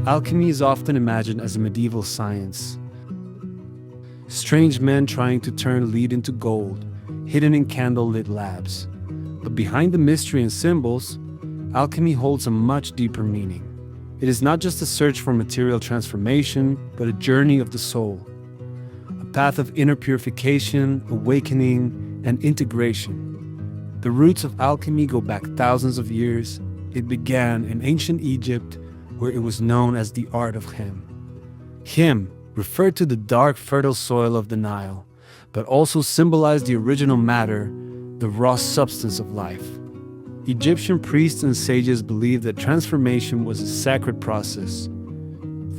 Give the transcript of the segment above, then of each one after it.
Alchemy is often imagined as a medieval science. Strange men trying to turn lead into gold, hidden in candle-lit labs. But behind the mystery and symbols, alchemy holds a much deeper meaning. It is not just a search for material transformation, but a journey of the soul. A path of inner purification, awakening, and integration. The roots of alchemy go back thousands of years. It began in ancient Egypt, where it was known as the art of hym. Hym referred to the dark, fertile soil of the Nile, but also symbolized the original matter, the raw substance of life. Egyptian priests and sages believed that transformation was a sacred process.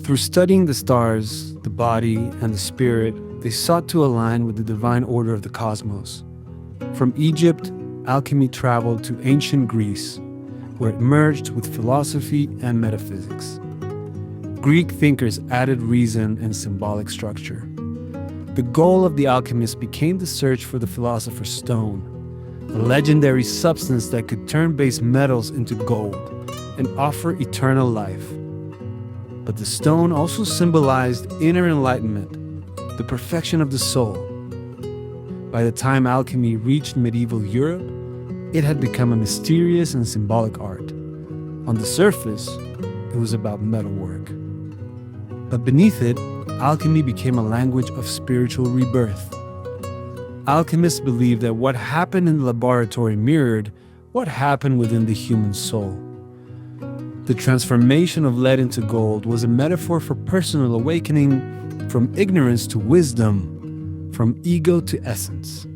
Through studying the stars, the body, and the spirit, they sought to align with the divine order of the cosmos. From Egypt, alchemy traveled to ancient Greece, where it merged with philosophy and metaphysics. Greek thinkers added reason and symbolic structure. The goal of the alchemists became the search for the philosopher's stone, a legendary substance that could turn base metals into gold and offer eternal life. But the stone also symbolized inner enlightenment, the perfection of the soul. By the time alchemy reached medieval Europe, it had become a mysterious and symbolic art. On the surface, it was about metalwork. But beneath it, alchemy became a language of spiritual rebirth. Alchemists believed that what happened in the laboratory mirrored what happened within the human soul. The transformation of lead into gold was a metaphor for personal awakening, from ignorance to wisdom, from ego to essence.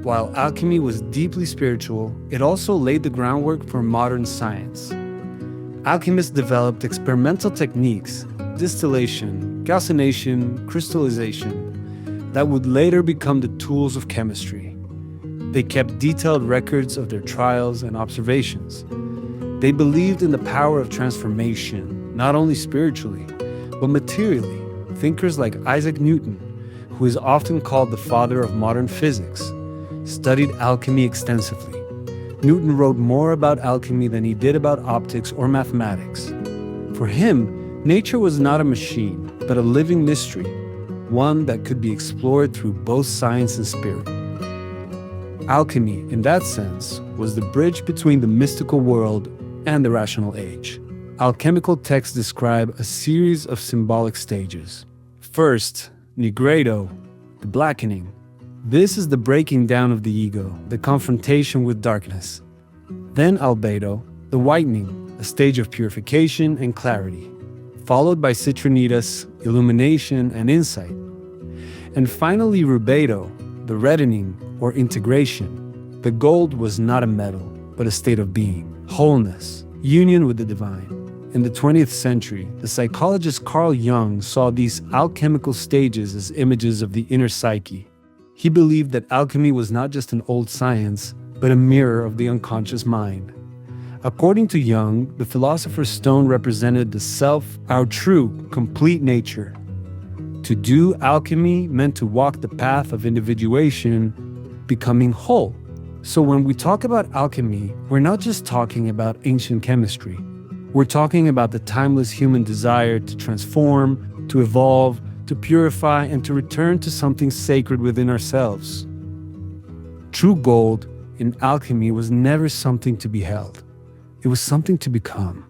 While alchemy was deeply spiritual, it also laid the groundwork for modern science. Alchemists developed experimental techniques, distillation, calcination, crystallization, that would later become the tools of chemistry. They kept detailed records of their trials and observations. They believed in the power of transformation, not only spiritually, but materially. Thinkers like Isaac Newton, who is often called the father of modern physics, studied alchemy extensively. Newton wrote more about alchemy than he did about optics or mathematics. For him, nature was not a machine, but a living mystery, one that could be explored through both science and spirit. Alchemy, in that sense, was the bridge between the mystical world and the rational age. Alchemical texts describe a series of symbolic stages. First, nigredo, the blackening. This is the breaking down of the ego, the confrontation with darkness. Then albedo, the whitening, a stage of purification and clarity, followed by citronidas, illumination and insight. And finally rubedo, the reddening or integration. The gold was not a metal, but a state of being, wholeness, union with the divine. In the 20th century, the psychologist Carl Jung saw these alchemical stages as images of the inner psyche. He believed that alchemy was not just an old science, but a mirror of the unconscious mind. According to Jung, the philosopher's stone represented the self, our true, complete nature. To do alchemy meant to walk the path of individuation, becoming whole. So when we talk about alchemy, we're not just talking about ancient chemistry. We're talking about the timeless human desire to transform, to evolve, to purify, and to return to something sacred within ourselves. True gold in alchemy was never something to be held. It was something to become.